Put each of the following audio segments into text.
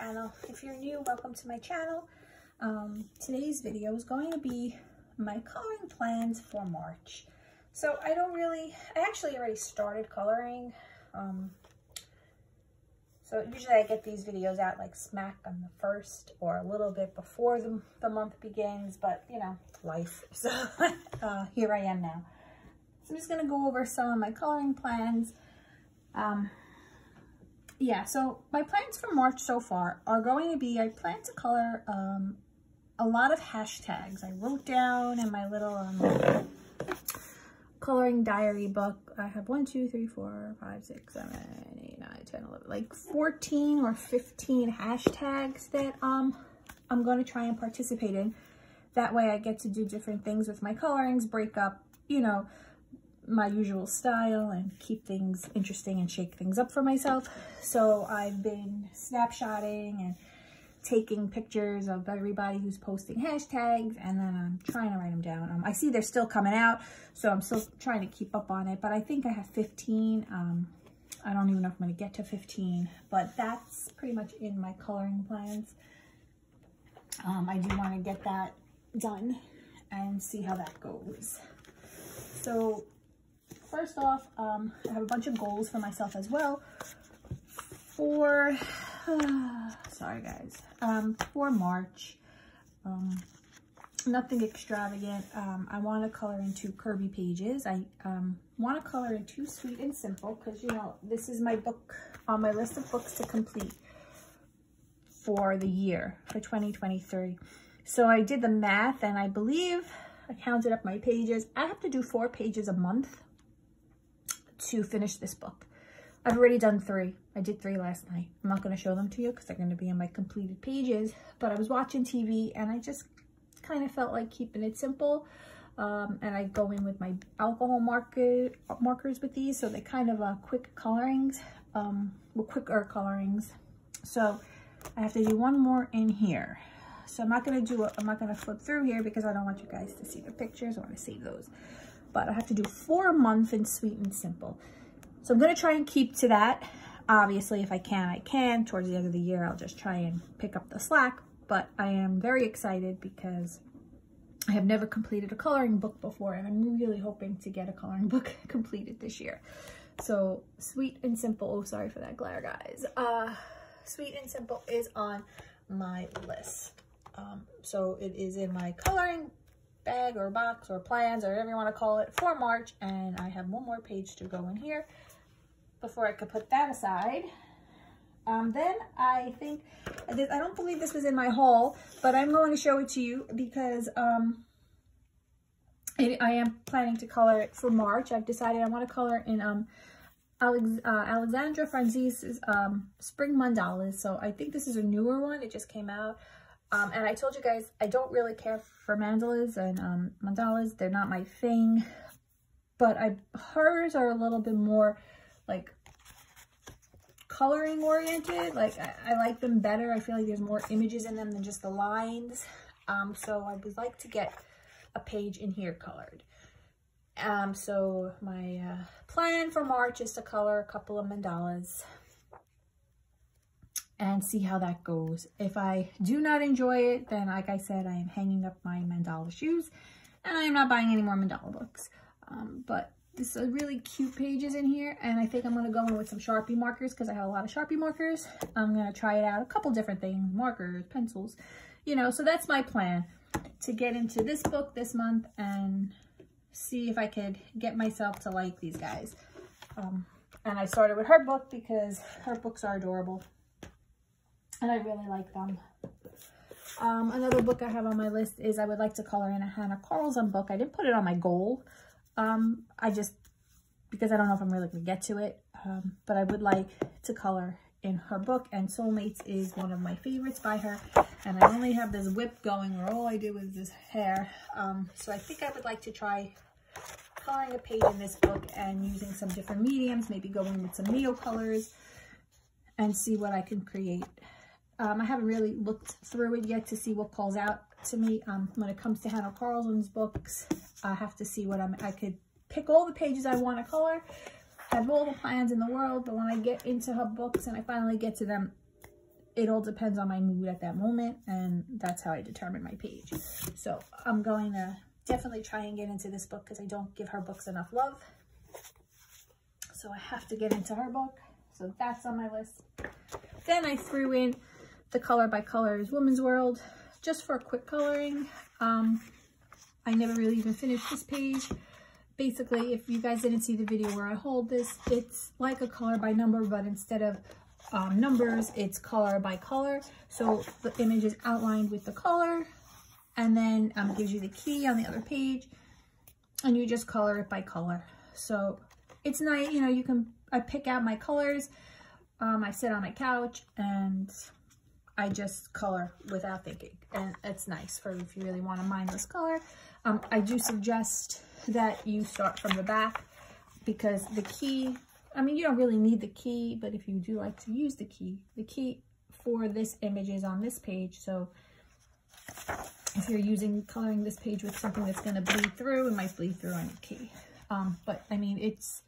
channel. If you're new, welcome to my channel. Today's video is going to be my coloring plans for March. So I actually already started coloring. So usually I get these videos out like smack on the 1st or a little bit before the month begins, but you know, life. So here I am now. So I'm just gonna go over some of my coloring plans. Yeah, so my plans for March so far are going to be, I plan to color a lot of hashtags. I wrote down in my little coloring diary book. I have 1, 2, 3, 4, 5, 6, 7, 8, 9, 10, 11, like 14 or 15 hashtags that I'm going to try and participate in. That way I get to do different things with my colorings, break up, you know, my usual style and keep things interesting and shake things up for myself. So I've been snapshotting and taking pictures of everybody who's posting hashtags, and then I'm trying to write them down. I see they're still coming out, so I'm still trying to keep up on it, but I think I have 15. I don't even know if I'm going to get to 15, but that's pretty much in my coloring plans. I do want to get that done and see how that goes. So first off, I have a bunch of goals for myself as well for, sorry guys, for March. Nothing extravagant. I want to color in 2 curvy pages. I want to color in 2 Sweet and Simple because, you know, this is my book on my list of books to complete for the year, for 2023. So I did the math and I believe I counted up my pages. I have to do 4 pages a month to finish this book. I've already done 3. I did 3 last night. I'm not going to show them to you because they're going to be in my completed pages, but I was watching TV and I just kind of felt like keeping it simple. And I go in with my alcohol markers with these, so they kind of quick colorings, quicker colorings. So I have to do 1 more in here. So I'm not going to flip through here because I don't want you guys to see the pictures. I want to save those. But I have to do 4 a month in Sweet and Simple. So I'm going to try and keep to that. Obviously, if I can, I can. Towards the end of the year, I'll just try and pick up the slack. But I am very excited because I have never completed a coloring book before, and I'm really hoping to get a coloring book completed this year. So Sweet and Simple, oh, sorry for that glare, guys. Sweet and Simple is on my list. So it is in my coloring bag or box or plans or whatever you want to call it for March, and I have 1 more page to go in here before I could put that aside. Then I think, I don't believe this was in my haul, but I'm going to show it to you because I am planning to color it for March. I've decided I want to color in Alexandra Francis's Spring Mandalas. So I think this is a newer one. It just came out. And I told you guys, I don't really care for mandalas and mandalas. They're not my thing, but hers are a little bit more like coloring oriented. Like I like them better. I feel like there's more images in them than just the lines. So I would like to get a page in here colored. So my plan for March is to color a couple of mandalas and see how that goes. If I do not enjoy it, then like I said, I am hanging up my mandala shoes and I am not buying any more mandala books. But this is really cute pages in here, and I think I'm going to go in with some Sharpie markers because I have a lot of Sharpie markers. I'm going to try it out, a couple different things, markers, pencils, you know. So that's my plan, to get into this book this month and see if I could get myself to like these guys. And I started with her book because her books are adorable and I really like them. Another book I have on my list is I would like to color in a Hannah Carlson book. I didn't put it on my goal. Because I don't know if I'm really going to get to it, but I would like to color in her book, and Soulmates is one of my favorites by her, and I only have this whip going where all I do is this hair, so I think I would like to try coloring a page in this book and using some different mediums, maybe going with some neo colors and see what I can create. I haven't really looked through it yet to see what calls out to me. When it comes to Hannah Carlson's books, I have to see what I could pick all the pages I want to color, have all the plans in the world, but when I get into her books and I finally get to them, it all depends on my mood at that moment, and that's how I determine my page. So I'm going to definitely try and get into this book because I don't give her books enough love. So I have to get into her book. So that's on my list. Then I threw in the Color by Colors Woman's World just for a quick coloring. I never really even finished this page. Basically, if you guys didn't see the video where I hold this, it's like a color by number, but instead of numbers, it's color by color. So the image is outlined with the color, and then gives you the key on the other page, and you just color it by color. So it's nice, you know, I pick out my colors, I sit on my couch, and I just color without thinking, and it's nice for if you really want a mindless color. I do suggest that you start from the back, because the key, I mean, you don't really need the key, but if you do like to use the key for this image is on this page. So if you're coloring this page with something that's going to bleed through, it might bleed through on your key. But I mean, it's,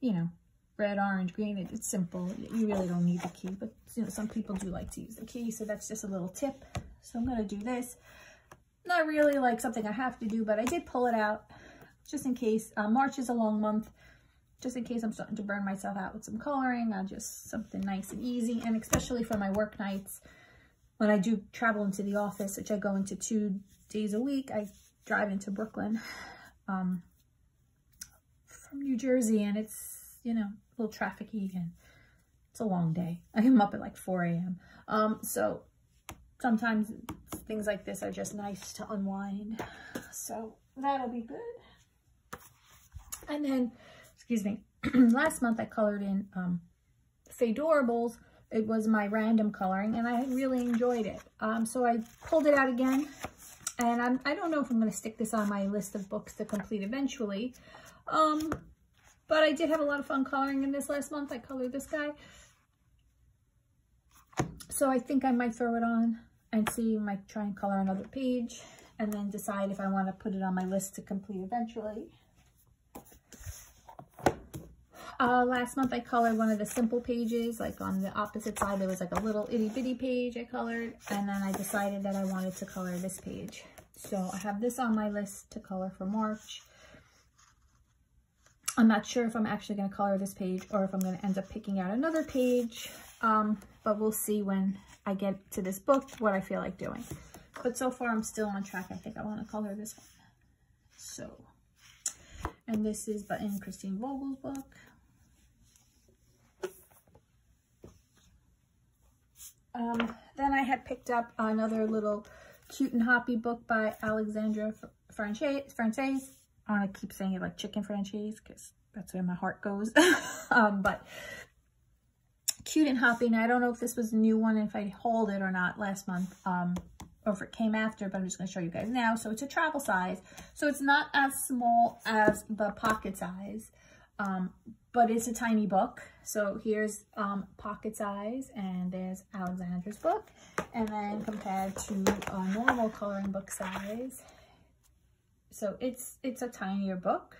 you know, red, orange, green, it's simple. You really don't need the key, but you know, some people do like to use the key, so that's just a little tip. So I'm going to do this. Not really like something I have to do, but I did pull it out just in case. March is a long month, just in case I'm starting to burn myself out with some coloring. Just something nice and easy, and especially for my work nights when I do travel into the office, which I go into 2 days a week. I drive into Brooklyn from New Jersey, and it's, you know, a little trafficy, and it's a long day. I am up at like 4 a.m. So sometimes things like this are just nice to unwind. So that'll be good. And then, excuse me, last month I colored in Fadorables. It was my random coloring, and I really enjoyed it. So I pulled it out again, and I don't know if I'm going to stick this on my list of books to complete eventually. But I did have a lot of fun coloring in this last month. I colored this guy. So I think I might throw it on and see, might try and color another page, and then decide if I want to put it on my list to complete eventually. Last month I colored one of the simple pages, like on the opposite side there was like a little itty bitty page I colored, and then I decided that I wanted to color this page. So I have this on my list to color for March. I'm not sure if I'm actually going to color this page or if I'm going to end up picking out another page, but we'll see when I get to this book what I feel like doing. But so far I'm still on track. I think I want to color this one. So, and this is in Christine Vogel's book. Then I had picked up another little cute and hoppy book by Alexandra Francaise. I want to keep saying it like chicken franchise because that's where my heart goes. But cute and hoppy. Now, I don't know if this was a new one, if I hauled it or not last month, or if it came after, but I'm just going to show you guys now. So it's a travel size. So it's not as small as the pocket size, but it's a tiny book. So here's pocket size, and there's Alexandra's book. And then compared to a normal coloring book size, so it's a tinier book.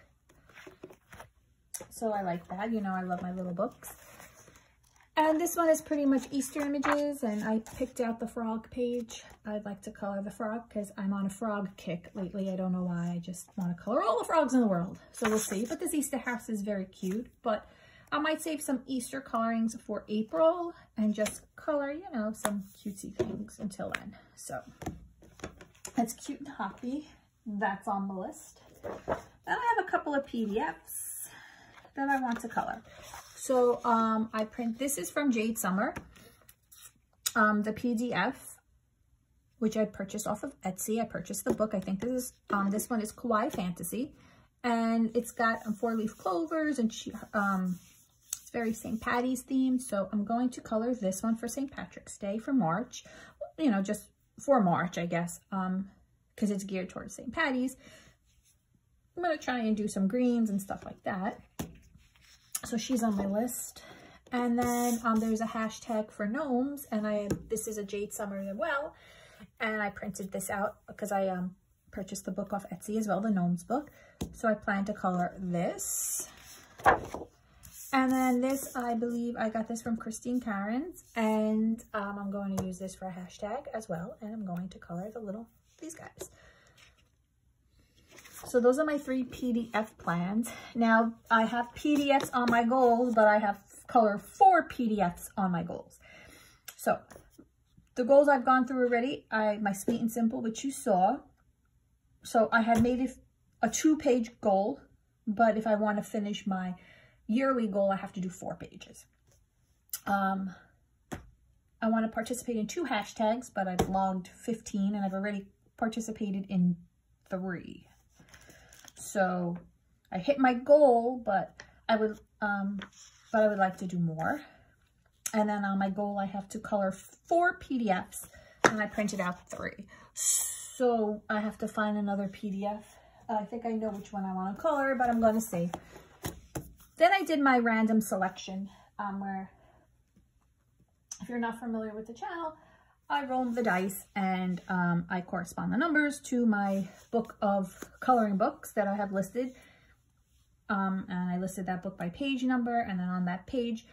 So I like that. You know, I love my little books. And this one is pretty much Easter images, and I picked out the frog page. I'd like to color the frog because I'm on a frog kick lately. I don't know why. I just want to color all the frogs in the world. So we'll see. But this Easter house is very cute. But I might save some Easter colorings for April and just color, you know, some cutesy things until then. So that's cute and hoppy. That's on the list. Then I have a couple of PDFs that I want to color. So this is from Jade Summer, the PDF, which I purchased off of Etsy. I purchased the book. I think this one is Kawaii Fantasy, and it's got 4-leaf clovers, and it's very St. Patty's themed. So I'm going to color this one for St. Patrick's Day for March, you know, just for March, I guess, because it's geared towards St. Patty's. I'm going to try and do some greens and stuff like that. So she's on my list. And then there's a hashtag for gnomes, and this is a Jade Summer as well. And I printed this out because I purchased the book off Etsy as well, the gnomes book. So I plan to color this. And then this, I believe I got this from Christine Karron's, and I'm going to use this for a hashtag as well, and I'm going to color these guys. So those are my 3 PDF plans. Now, I have PDFs on my goals, but I have color 4 PDFs on my goals. So the goals I've gone through already, my Sweet and Simple, which you saw. So I had made it a 2-page goal, but if I want to finish my yearly goal, I have to do 4 pages. I want to participate in 2 hashtags, but I've logged 15 and I've already participated in 3. So I hit my goal, but I would like to do more. And then on my goal, I have to color 4 PDFs, and I printed out 3. So I have to find another PDF. I think I know which one I want to color, but I'm going to see. Then I did my random selection, where, if you're not familiar with the channel, I rolled the dice and I correspond the numbers to my book of coloring books that I have listed. And I listed that book by page number, and then on that page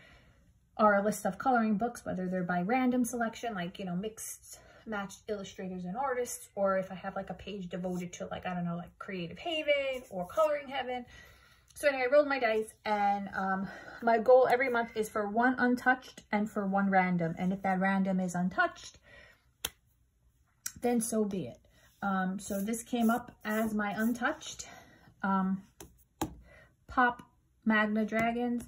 are a list of coloring books, whether they're by random selection, like, you know, mixed, matched illustrators and artists, or if I have like a page devoted to, like, I don't know, like Creative Haven or Coloring Heaven. So anyway, I rolled my dice, and my goal every month is for 1 untouched and for 1 random. And if that random is untouched, then so be it. So this came up as my untouched Pop Magna Dragons.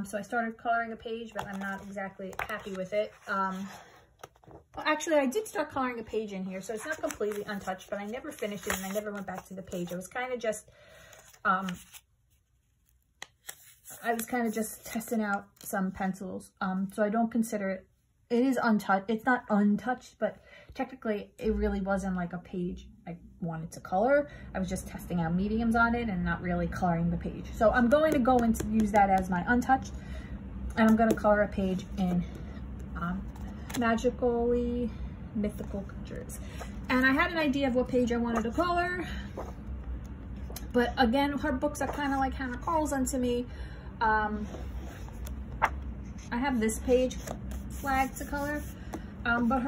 So I started coloring a page, but I'm not exactly happy with it. Well, actually, I did start coloring a page in here, so it's not completely untouched, but I never finished it, and I never went back to the page. I was kind of just, testing out some pencils. So I don't consider it, it is untouched. It's not untouched, but technically it really wasn't like a page I wanted to color. I was just testing out mediums on it and not really coloring the page. So I'm going to go and use that as my untouched, and I'm going to color a page in Magically Mythical Creatures. And I had an idea of what page I wanted to color, but again, her books are kind of like Hannah Carlson to me. I have this page flagged to color, but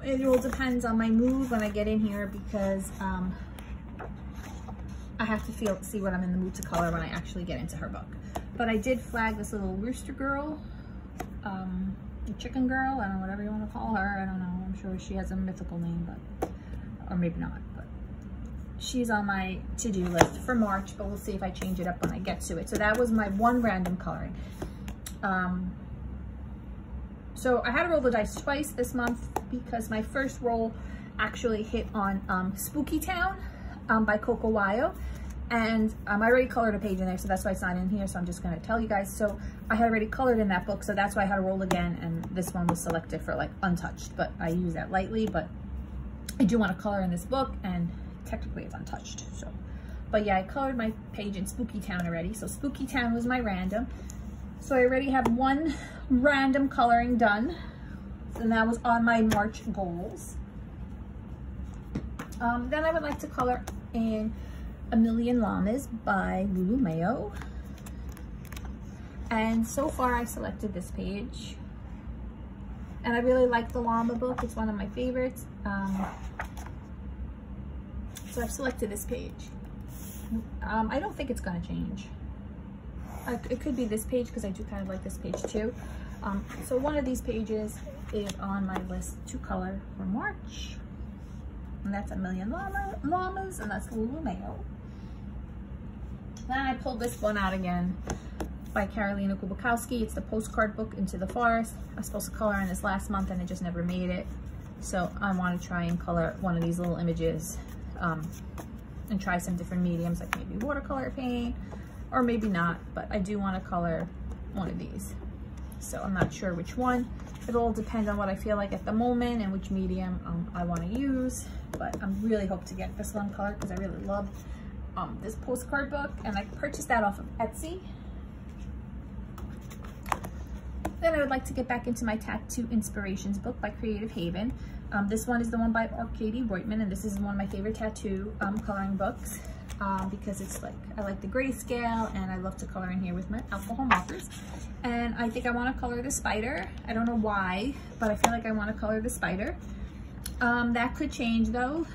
it all depends on my mood when I get in here, because I have to see what I'm in the mood to color when I actually get into her book. But I did flag this little rooster girl, chicken girl, I don't know, whatever you want to call her. I don't know. I'm sure she has a mythical name, but, or maybe not, but she's on my to-do list for March, but we'll see if I change it up when I get to it. So that was my 1 random coloring. So I had to roll the dice twice this month because my first roll actually hit on Spooky Town by Coco Wayo. And I already colored a page in there, so that's why it's not in here. So I'm just going to tell you guys. So I had already colored in that book, so that's why I had to roll again. And this one was selected for like untouched, but I use that lightly. But I do want to color in this book, and technically it's untouched. So, but yeah, I colored my page in Spooky Town already. So Spooky Town was my random. So I already have 1 random coloring done, and that was on my March goals. Then I would like to color in A Million Llamas by Lulu Mayo. And so far I selected this page, and I really like the llama book. It's one of my favorites. So I've selected this page. I don't think it's going to change. It could be this page because I do kind of like this page too. So one of these pages is on my list to color for March. And that's A Million Llamas, and that's Lulu Mayo. Then I pulled this one out again by Karolina K. It's the postcard book, Into the Forest. I was supposed to color in this last month and I just never made it. So I want to try and color one of these little images and try some different mediums, like maybe watercolor paint, or maybe not, but I do want to color one of these. So I'm not sure which one. It'll all depend on what I feel like at the moment and which medium I want to use. But I really hope to get this one colored because I really love this postcard book, and I purchased that off of Etsy. Then I would like to get back into my Tattoo Inspirations book by Creative Haven. This one is the one by Katie Reutman, and this is one of my favorite tattoo coloring books. because it's like, I like the grayscale and I love to color in here with my alcohol markers. And I think I want to color the spider. I don't know why, but I feel like I want to color the spider. That could change though,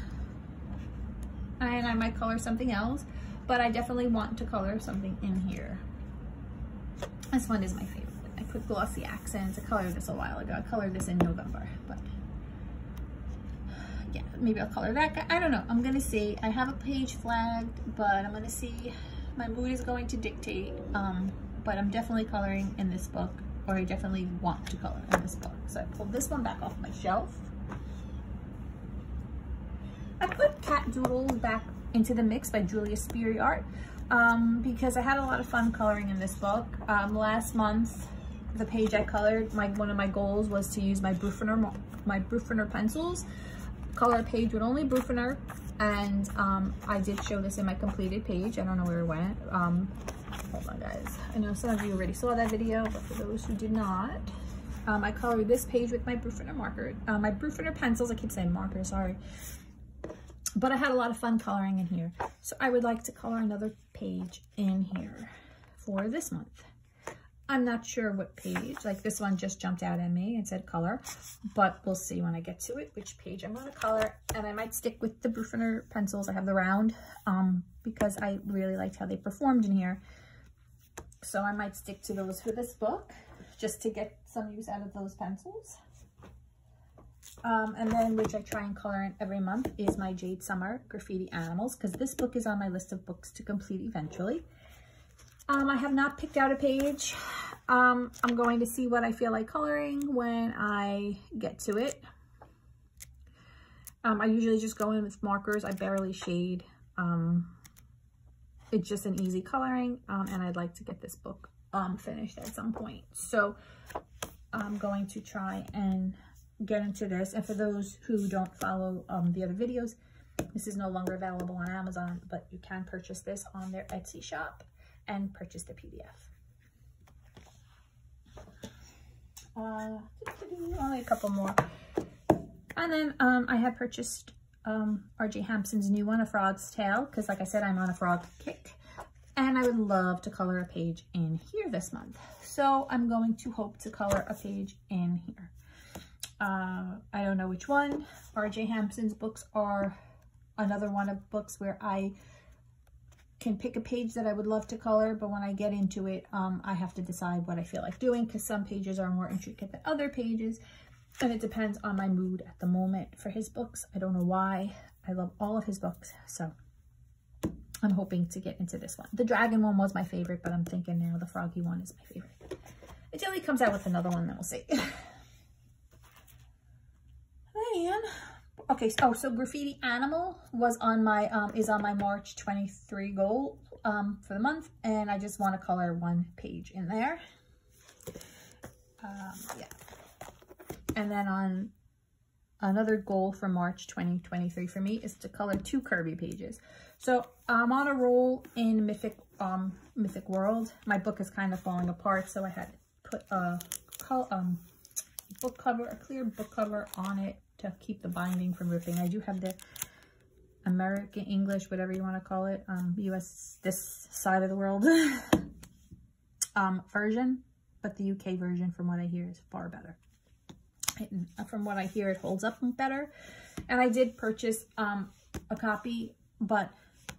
and I might color something else, but I definitely want to color something in here. This one is my favorite. I put glossy accents. I colored this a while ago. I colored this in November, but yeah, maybe I'll color that guy. I don't know. I'm gonna see. I have a page flagged, but I'm gonna see. My mood is going to dictate, but I'm definitely coloring in this book, or I definitely want to color in this book. So I pulled this one back off my shelf. I put Cat Doodles back into the mix by Julia Speary Art because I had a lot of fun coloring in this book. Last month, the page I colored, one of my goals was to use my Brufener pencils, color a page with only Brufener, and I did show this in my completed page. I don't know where it went. Hold on, guys. I know some of you already saw that video, but for those who did not, I colored this page with my Brufener marker, my Brufener pencils. I keep saying marker, sorry. But I had a lot of fun coloring in here. So I would like to color another page in here for this month. I'm not sure what page, like this one just jumped out at me and said color, but we'll see when I get to it which page I'm going to color. And I might stick with the Brufener pencils. I have the round because I really liked how they performed in here. So I might stick to those for this book just to get some use out of those pencils. And then, which I try and color in every month, is my Jade Summer Graffiti Animals, because this book is on my list of books to complete eventually. I have not picked out a page. I'm going to see what I feel like coloring when I get to it. I usually just go in with markers. I barely shade. It's just an easy coloring, and I'd like to get this book finished at some point. So I'm going to try and get into this. And for those who don't follow the other videos, this is no longer available on Amazon, but you can purchase this on their Etsy shop and purchase the PDF. Only a couple more. And then I have purchased R.J. Hampson's new one, A Frog's Tale, because like I said, I'm on a frog kick, and I would love to color a page in here this month. So I'm going to hope to color a page in here. I don't know which one. R.J. Hampson's books are another one of books where I can pick a page that I would love to color, but when I get into it, I have to decide what I feel like doing, because some pages are more intricate than other pages, and it depends on my mood at the moment for his books. I don't know why. I love all of his books, so I'm hoping to get into this one. The dragon one was my favorite, but I'm thinking now the froggy one is my favorite. Until he comes out with another one, then we'll see. Okay, so Graffiti Animal was on my is on my March 23 goal for the month, and I just want to color one page in there. Yeah, and then on another goal for March 2023 for me is to color 2 Kirby pages. So I'm on a roll in Mythic World. My book is kind of falling apart, so I had to put a book cover, a clear book cover on it to keep the binding from ripping. I do have the American English, whatever you want to call it, US, this side of the world version, but the UK version, from what I hear, is far better. From what I hear, it holds up better. And I did purchase a copy, but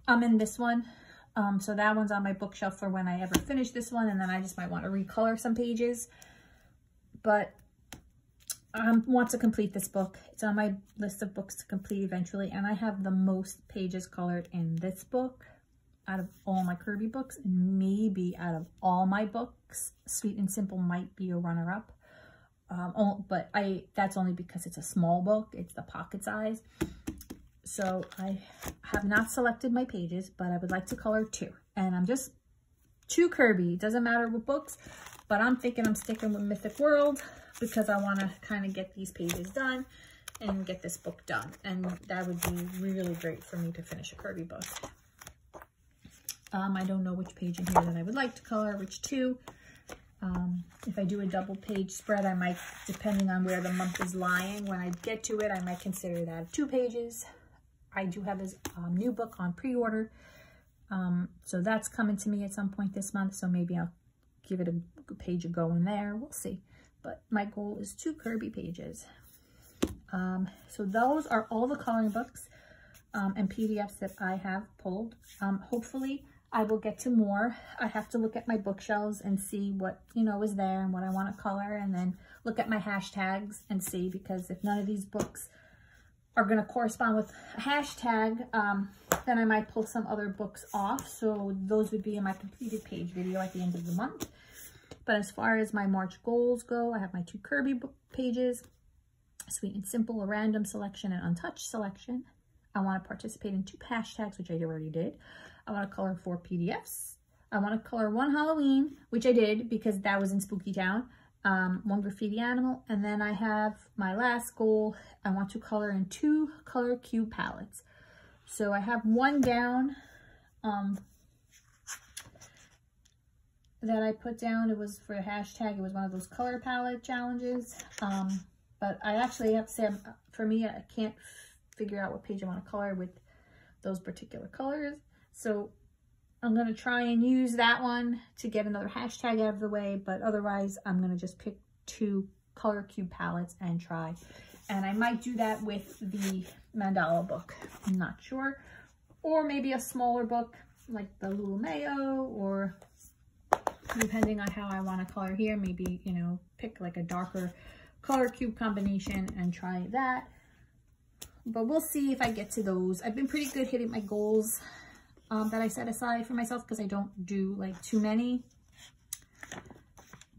I'm in this one, so that one's on my bookshelf for when I ever finish this one, and then I just might want to recolor some pages. But I want to complete this book. It's on my list of books to complete eventually, and I have the most pages colored in this book out of all my Kirby books, and maybe out of all my books. Sweet and Simple might be a runner-up, but that's only because it's a small book. It's the pocket size. So I have not selected my pages, but I would like to color 2, and I'm just 2 Kirby. It doesn't matter what books, but I'm thinking I'm sticking with Mythic World, because I want to kind of get these pages done and get this book done. And that would be really great for me to finish a Kirby book. I don't know which page in here that I would like to color, which 2. If I do a double page spread, I might, depending on where the month is lying, when I get to it, I might consider that 2 pages. I do have his new book on pre-order, So that's coming to me at some point this month. So maybe I'll give it a page a go in there. We'll see. But my goal is 2 Kirby pages. So those are all the coloring books and PDFs that I have pulled. Hopefully I will get to more. I have to look at my bookshelves and see what, you know, is there and what I want to color, and then look at my hashtags and see, because if none of these books are going to correspond with a hashtag, then I might pull some other books off. So those would be in my completed page video at the end of the month. But as far as my March goals go, I have my 2 Kirby book pages, Sweet and Simple, a random selection, and untouched selection. I want to participate in 2 hashtags, which I already did. I want to color 4 PDFs. I want to color 1 Halloween, which I did because that was in Spooky Town. 1 graffiti animal. And then I have my last goal. I want to color in 2 color cube palettes. So I have one down that I put down. It was for a hashtag. It was one of those color palette challenges. But I actually have to say, for me, I can't figure out what page I want to color with those particular colors. So I'm going to try and use that one to get another hashtag out of the way. But otherwise, I'm going to just pick 2 color cube palettes and try. And I might do that with the mandala book. I'm not sure. Or maybe a smaller book like the Lulu Mayo, or depending on how I want to color here, maybe, you know, pick like a darker color cube combination and try that. But we'll see if I get to those. I've been pretty good hitting my goals that I set aside for myself, because I don't do like too many.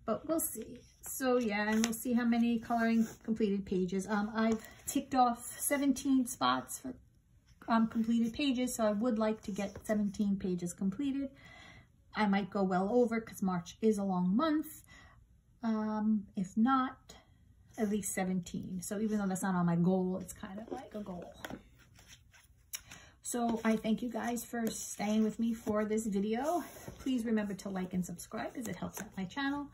But we'll see. So yeah, and we'll see how many coloring completed pages. I've ticked off 17 spots for completed pages, so I would like to get 17 pages completed. I might go well over because March is a long month. If not, at least 17. So even though that's not on my goal, it's kind of like a goal. So I thank you guys for staying with me for this video. Please remember to like and subscribe, as it helps out my channel.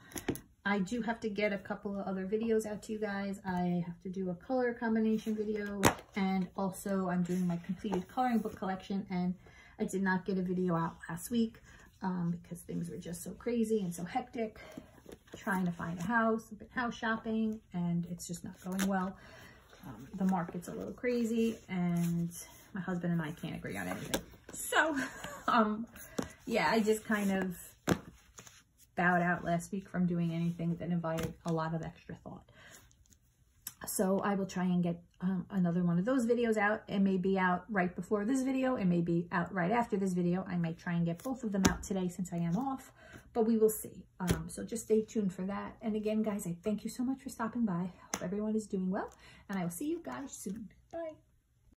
I do have to get a couple of other videos out to you guys. I have to do a color combination video, and also I'm doing my completed coloring book collection, and I did not get a video out last week because things were just so crazy and so hectic. Trying to find a house, I've been house shopping, and it's just not going well. The market's a little crazy, and my husband and I can't agree on anything. So, yeah, I just kind of bowed out last week from doing anything that invited a lot of extra thought. So I will try and get another one of those videos out. It may be out right before this video. It may be out right after this video. I may try and get both of them out today since I am off, but we will see. So just stay tuned for that. And again, guys, I thank you so much for stopping by. Hope everyone is doing well, and I will see you guys soon. Bye.